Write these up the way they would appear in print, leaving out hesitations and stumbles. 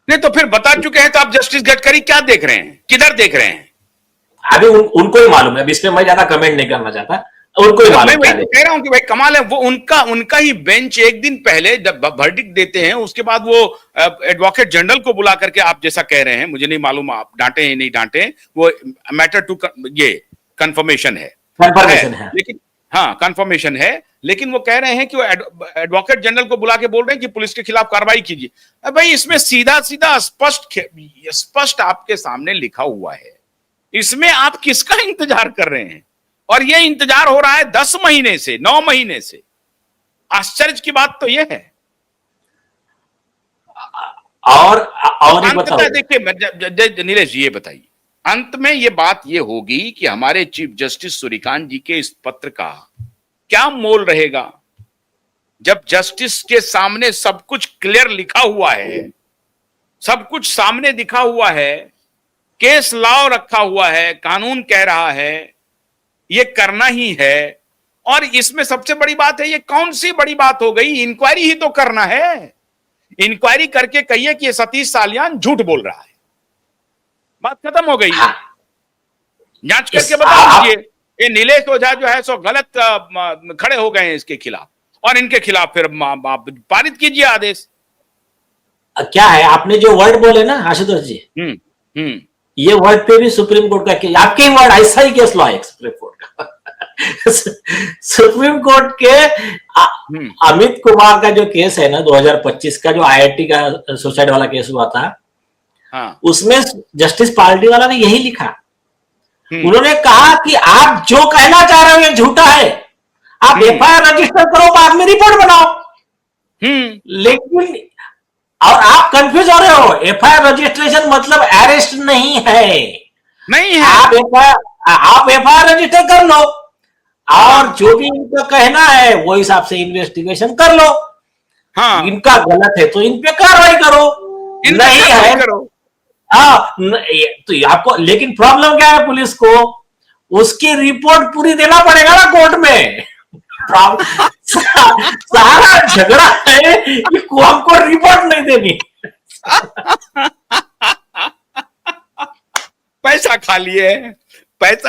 नहीं तो फिर बता चुके हैं, तो आप जस्टिस गडकरी क्या देख रहे हैं, किधर देख रहे हैं? अभी उनको ही मालूम है, अभी इस पे मैं ज्यादा कमेंट नहीं करना चाहता, उनको ही मैं मालूम वही क्या तो देख। कह रहा हूं कि भाई कमाल है, वो उनका ही बेंच एक दिन पहले जब वर्डिक्ट देते हैं, उसके बाद वो एडवोकेट जनरल को बुला करके, आप जैसा कह रहे हैं, मुझे नहीं मालूम आप डांटे या नहीं डांटे, वो मैटर टू ये कंफर्मेशन है, कंफर्मेशन है। लेकिन हाँ कंफर्मेशन है, लेकिन वो कह रहे हैं कि वो एडवोकेट जनरल को बुला के बोल रहे हैं कि पुलिस के खिलाफ कार्रवाई कीजिए। भाई इसमें सीधा सीधा स्पष्ट आपके सामने लिखा हुआ है, इसमें आप किसका इंतजार कर रहे हैं? और ये इंतजार हो रहा है 10 महीने से, 9 महीने से। आश्चर्य की बात तो ये है। और ये बताओ, देखिए नीलेश जी, ये बताइए, अंत में ये बात ये होगी कि हमारे चीफ जस्टिस सूर्यकांत जी के इस पत्र का क्या मोल रहेगा, जब जस्टिस के सामने सब कुछ क्लियर लिखा हुआ है, सब कुछ सामने दिखा हुआ है, केस लॉ रखा हुआ है, कानून कह रहा है ये करना ही है। और इसमें सबसे बड़ी बात है, ये कौन सी बड़ी बात हो गई, इंक्वायरी ही तो करना है। इंक्वायरी करके कहिए कि ये सतीश सालियान झूठ बोल रहा है, बात खत्म हो गई। हाँ, जांच करके बता दीजिए ये नीलेश ओझा जो है सो गलत खड़े हो गए हैं इसके खिलाफ, और इनके खिलाफ फिर पारित कीजिए आदेश। क्या है आपने जो वर्ड बोले ना आशुतोष जी, ये वर्ड पे भी सुप्रीम कोर्ट का केस, आपके ही वर्ड, ऐसा ही केस लॉ है सुप्रीम कोर्ट का। सुप्रीम कोर्ट के अमित कुमार का जो केस है ना 2025 का, जो आईआईटी का सुसाइड वाला केस हुआ था, हाँ। उसमें जस्टिस पार्टी वाला ने यही लिखा। उन्होंने कहा कि आप जो कहना चाह रहे हो ये झूठा है, आप एफआईआर रजिस्टर करो, बाद में रिपोर्ट बनाओ। लेकिन और आप कंफ्यूज हो रहे हो, एफआईआर रजिस्ट्रेशन मतलब अरेस्ट नहीं है, नहीं है। आप एफआईआर रजिस्टर कर लो, और जो भी इनका कहना है वो हिसाब से इन्वेस्टिगेशन कर लो। हाँ, इनका गलत है तो इन पे कार्रवाई करो, नहीं है करो। तो आपको, लेकिन प्रॉब्लम क्या है, पुलिस को उसकी रिपोर्ट पूरी देना पड़ेगा ना कोर्ट में। सारा झगड़ा है कि हमको रिपोर्ट नहीं देनी। पैसा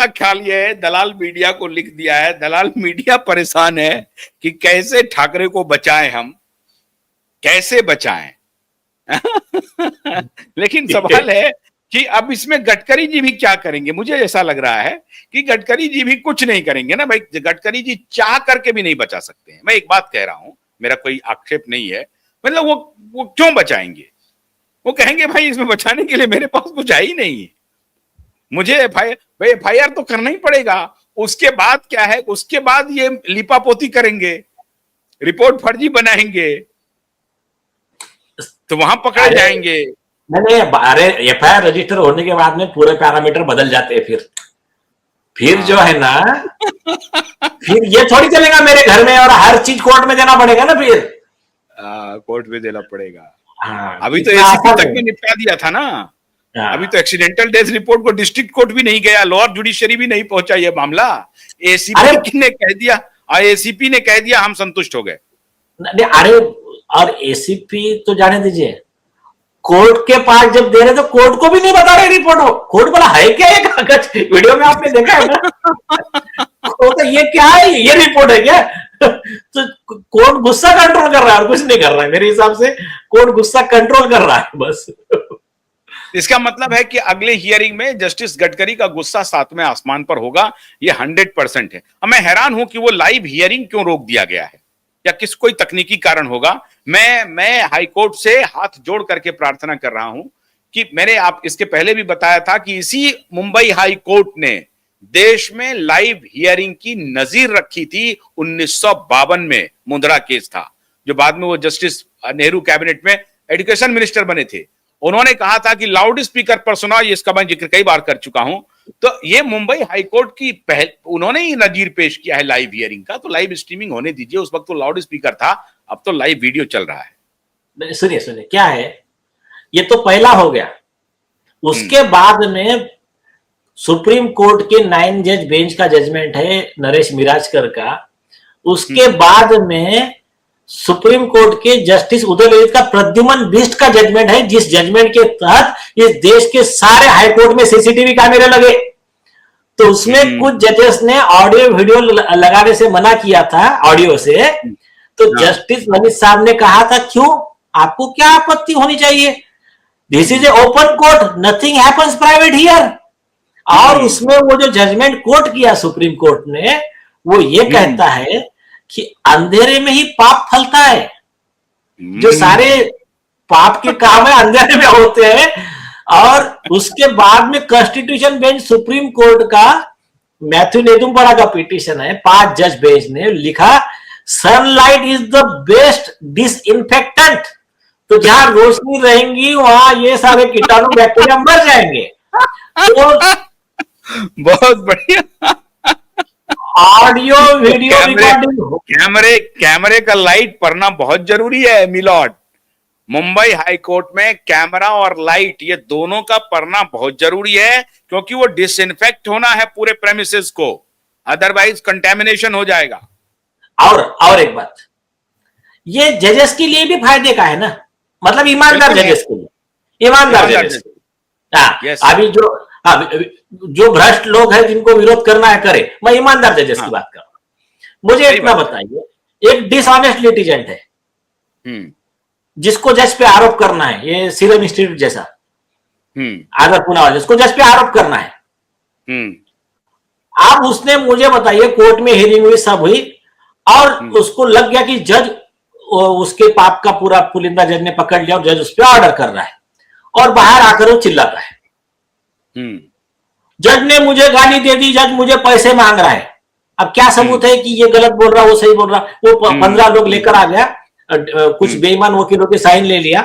खा लिए, दलाल मीडिया को लिख दिया है, दलाल मीडिया परेशान है कि कैसे ठाकरे को बचाएं, हम कैसे बचाएं। लेकिन सवाल है कि अब इसमें गडकरी जी भी क्या करेंगे। मुझे ऐसा लग रहा है कि गडकरी जी भी कुछ नहीं करेंगे ना भाई, गडकरी जी चाह करके भी नहीं बचा सकते हैं। मैं एक बात कह रहा हूं, मेरा कोई आक्षेप नहीं है, मतलब वो क्यों बचाएंगे? वो कहेंगे भाई इसमें बचाने के लिए मेरे पास कुछ है ही नहीं, मुझे एफआईआर तो करना ही पड़ेगा। उसके बाद क्या है, उसके बाद ये लिपापोती करेंगे, रिपोर्ट फर्जी बनाएंगे, तो वहां पकड़े जाएंगे। नहीं, अरे एफआईआर रजिस्टर होने के बाद में पूरे पैरामीटर बदल जाते हैं। फिर जो है ना, फिर ये थोड़ी चलेगा मेरे घर में और हर चीज कोर्ट में देना पड़ेगा ना, फिर कोर्ट में देना पड़ेगा। हाँ, अभी तो एसीपी तक में निपटा दिया था ना। अभी तो एक्सीडेंटल डेथ रिपोर्ट को डिस्ट्रिक्ट कोर्ट भी नहीं गया, लोअर जुडिशरी भी नहीं पहुंचा ये मामला। एसीपी ने कह दिया, एसीपी ने कह दिया, हम संतुष्ट हो गए। अरे और एसीपी तो जाने दीजिए, कोर्ट के पास जब दे रहे तो कोर्ट को भी नहीं बता रहे रिपोर्ट हो। कोर्ट बोला है क्या ये कागज, वीडियो में आपने देखा है ना, तो ये क्या है, ये रिपोर्ट है क्या? तो कोर्ट गुस्सा कंट्रोल कर रहा है और कुछ नहीं कर रहा है। मेरे हिसाब से कोर्ट गुस्सा कंट्रोल कर रहा है बस। इसका मतलब है कि अगले हियरिंग में जस्टिस गडकरी का गुस्सा सातवें आसमान पर होगा, ये 100% है। अब मैं हैरान हूं कि वो लाइव हियरिंग क्यों रोक दिया गया है, या किस कोई तकनीकी कारण होगा। मैं हाईकोर्ट से हाथ जोड़ करके प्रार्थना कर रहा हूं कि मैंने आप इसके पहले भी बताया था कि इसी मुंबई हाई कोर्ट ने देश में लाइव हियरिंग की नजीर रखी थी 1952 में। मुंद्रा केस था, जो बाद में वो जस्टिस नेहरू कैबिनेट में एजुकेशन मिनिस्टर बने थे। उन्होंने कहा था कि लाउड स्पीकर पर सुनाओ, इसका मैं जिक्र कई बार कर चुका हूं। तो ये मुंबई हाईकोर्ट की उन्होंने ही नजीर पेश किया है लाइव हियरिंग का। तो लाइव स्ट्रीमिंग होने दीजिए, उस वक्त तो लाउड स्पीकर था, अब तो लाइव वीडियो चल रहा है। सुनिए क्या है, ये तो पहला हो गया। उसके बाद में सुप्रीम कोर्ट के 9 जज बेंच का जजमेंट है नरेश मिराजकर का। उसके बाद में सुप्रीम कोर्ट के जस्टिस उदय ललित का प्रद्युमन बिष्ट का जजमेंट है, जिस जजमेंट के तहत इस देश के सारे हाईकोर्ट में सीसीटीवी कैमरे लगे। तो उसमें कुछ जजेस ने ऑडियो वीडियो लगाने से मना किया था, ऑडियो से। तो जस्टिस ललित साहब ने कहा था, क्यों, आपको क्या आपत्ति होनी चाहिए, this is a open court, nothing happens private here. और उसमें वो जो जजमेंट कोर्ट किया सुप्रीम कोर्ट ने, वो ये कहता है कि अंधेरे में ही पाप फलता है, जो सारे पाप के काम है अंधेरे में होते हैं। और उसके बाद में कॉन्स्टिट्यूशन बेंच सुप्रीम कोर्ट का मैथ्यू नेदुम्परा का पिटीशन है, 5 जज बेंच ने लिखा, sunlight is the best disinfectant. तो जहां रोशनी रहेंगी वहां ये सारे कीटाणु बैक्टीरिया मर जाएंगे। तो बहुत बढ़िया। ऑडियो वीडियो रिकॉर्डिंग, कैमरे का लाइट पड़ना बहुत जरूरी है मिलॉर्ड। मुंबई हाई कोर्ट में कैमरा और लाइट ये दोनों का पड़ना बहुत जरूरी है, क्योंकि वो डिसइंफेक्ट होना है पूरे प्रेमिसेस को, अदरवाइज कंटेमिनेशन हो जाएगा। और एक बात, ये जजेस के लिए भी फायदे का है ना, मतलब ईमानदार जजेस के लिए, ईमानदार जजेस के लिए। हाँ, अभी जो भ्रष्ट लोग हैं जिनको विरोध करना है करे, मैं ईमानदार जजेस की बात कर रहा हूं। मुझे इतना बताइए, एक डिसऑनेस्ट लिटिजेंट है जिसको जज पे आरोप करना है, ये सीरम इंस्टीट्यूट जैसा आदर पूना, जिसको जज पे आरोप करना है। अब उसने मुझे बताइए, कोर्ट में हियरिंग हुई, सब हुई, और उसको लग गया कि जज उसके पाप का पूरा पुलिंदा जज ने पकड़ लिया और जज उस पर ऑर्डर कर रहा है, और बाहर आकर वो चिल्लाता है, जज ने मुझे गाली दे दी, जज मुझे पैसे मांग रहा है। अब क्या सबूत है कि ये गलत बोल रहा, वो सही बोल रहा? वो 15 लोग लेकर आ गया, कुछ बेईमान वकीलों के साइन ले लिया,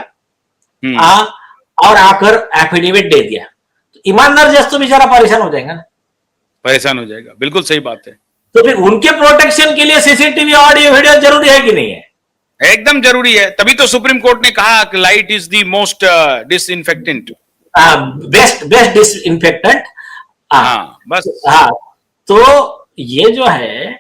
और आकर एफिडेविट दे दिया। तो ईमानदार जज तो बेचारा परेशान हो जाएगा ना, परेशान हो जाएगा, बिल्कुल सही बात है। तो फिर उनके प्रोटेक्शन के लिए सीसीटीवी ऑडियो वीडियो जरूरी है कि नहीं है? एकदम जरूरी है, तभी तो सुप्रीम कोर्ट ने कहा कि light is the most disinfectant, best disinfectant. बस। तो ये जो है,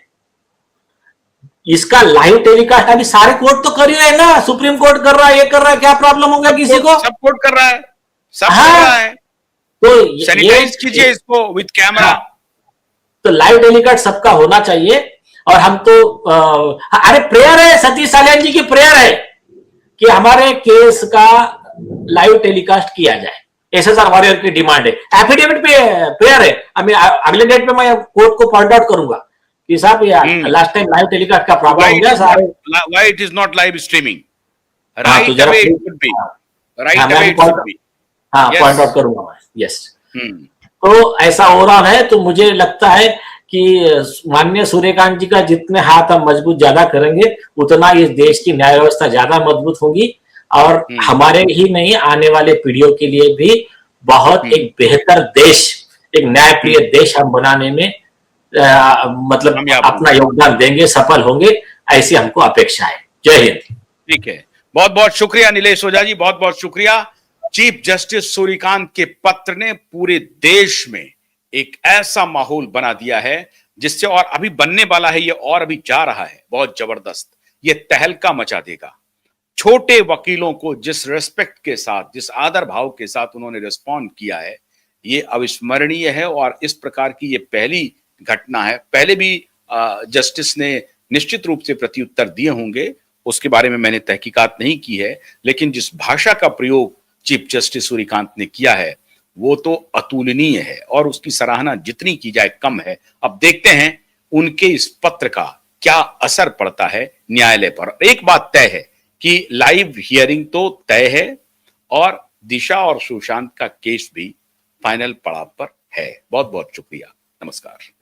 इसका लाइव टेलीकास्ट अभी सारे कोर्ट तो कर ही रहे हैं ना, सुप्रीम कोर्ट कर रहा है, ये कर रहा है, क्या प्रॉब्लम होगा किसी को? सब कोर्ट कर रहा है, सब कर रहा है। तो सैनिटाइज कीजिए इसको विद कैमरा। तो लाइव टेलीकास्ट सबका होना चाहिए। और हम तो अरे प्रेयर है, सतीश सालियान जी की प्रेयर है कि हमारे केस का लाइव टेलीकास्ट किया जाए, एसएसआर वॉरियर की डिमांड है। एफिडेविट पे प्रेयर है, अगले डेट पे मैं कोर्ट को पॉइंट आउट करूंगा कि साहब लास्ट टाइम लाइव टेलीकास्ट का प्रॉब्लम हो गया सारे, why it is not live streaming, right away it should be, right away it should be. Point out करूंगा मैं। यस। तो ऐसा हो रहा है, तो मुझे लगता है कि माननीय सूर्यकांत जी का जितने हाथ हम मजबूत ज्यादा करेंगे, उतना इस देश की न्याय व्यवस्था ज्यादा मजबूत होगी, और हमारे ही नहीं, आने वाले पीढ़ियों के लिए भी बहुत एक बेहतर देश, एक न्यायप्रिय देश हम बनाने में मतलब अपना योगदान देंगे, सफल होंगे, ऐसी हमको अपेक्षा है। जय हिंद। ठीक है, बहुत बहुत शुक्रिया नीलेश ओझा जी, बहुत बहुत शुक्रिया। चीफ जस्टिस सूर्यकांत के पत्र ने पूरे देश में एक ऐसा माहौल बना दिया है जिससे, और अभी बनने वाला है ये, और अभी जा रहा है बहुत जबरदस्त, ये तहलका मचा देगा। छोटे वकीलों को जिस रेस्पेक्ट के साथ, जिस आदर भाव के साथ उन्होंने रिस्पॉन्ड किया है, ये अविस्मरणीय है। और इस प्रकार की ये पहली घटना है। पहले भी जस्टिस ने निश्चित रूप से प्रत्युत्तर दिए होंगे, उसके बारे में मैंने तहकीकात नहीं की है, लेकिन जिस भाषा का प्रयोग चीफ जस्टिस सूर्यकांत ने किया है वो तो अतुलनीय है, और उसकी सराहना जितनी की जाए कम है। अब देखते हैं उनके इस पत्र का क्या असर पड़ता है न्यायालय पर। एक बात तय है कि लाइव हियरिंग तो तय है, और दिशा और सुशांत का केस भी फाइनल पड़ाव पर है। बहुत बहुत शुक्रिया, नमस्कार।